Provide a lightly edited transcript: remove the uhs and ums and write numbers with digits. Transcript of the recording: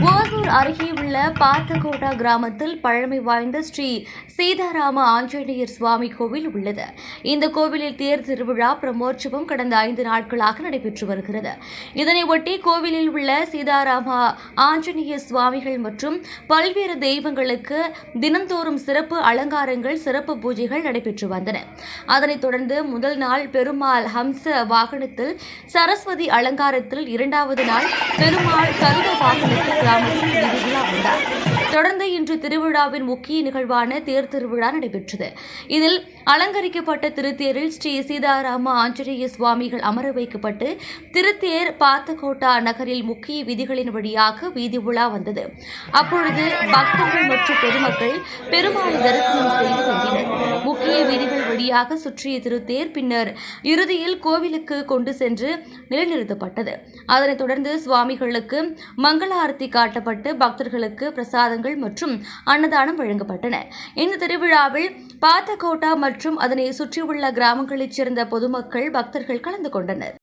ஓசூர் அருகே உள்ள பார்த்தகோட்டா கிராமத்தில் பழமை வாய்ந்த ஸ்ரீ சீதாராம ஆஞ்சநேயர் சுவாமி கோவில் உள்ளது. இந்த கோவிலில் தேர் திருவிழா பிரம்மோற்சவம் கடந்த 5 நாட்களாக நடைபெற்று வருகிறது. இதனையொட்டி கோவிலில் உள்ள சீதாராம ஆஞ்சநேயர் சுவாமிகள் மற்றும் பல்வேறு தெய்வங்களுக்கு தினந்தோறும் சிறப்பு அலங்காரங்கள், சிறப்பு பூஜைகள் நடைபெற்று வந்தன. அதனைத் தொடர்ந்து முதல் நாள் பெருமாள் ஹம்ச வாகனத்தில், சரஸ்வதி அலங்காரத்தில், 2வது நாள் பெருமாள் கருட வாகனத்தில் கிராமத்தில் திருவிழா வந்தார். தொடர்ந்து இன்று திருவிழாவின் முக்கிய நிகழ்வான தேர் திருவிழா நடைபெற்றது. இதில் அலங்கரிக்கப்பட்ட திருத்தேரில் ஸ்ரீ சீதாராம ஆஞ்சநேய சுவாமிகள் அமர வைக்கப்பட்டு திருத்தேர் பார்த்தகோட்டா நகரில் முக்கிய வீதிகளின் வழியாக வீதி உலா வந்தது. அப்பொழுது பக்தர்கள் மற்றும் பொதுமக்கள் பெருமாளை தரிசனம் செய்து வந்தனர். முக்கிய வீதிகள் வழியாக சுற்றிய திருத்தேர் பின்னர் இறுதியில் கோவிலுக்கு கொண்டு சென்று நிலைநிறுத்தப்பட்டது. அதனைத் தொடர்ந்து சுவாமிகளுக்கு மங்களாரத்தி காட்டப்பட்டு பக்தர்களுக்கு பிரசாதங்கள் மற்றும் அன்னதானம் வழங்கப்பட்டன. இந்த திருவிழாவில் பார்த்தகோட்டா மற்றும் அதனை சுற்றியுள்ள கிராமங்களைச் சேர்ந்த பொதுமக்கள், பக்தர்கள் கலந்து கொண்டனர்.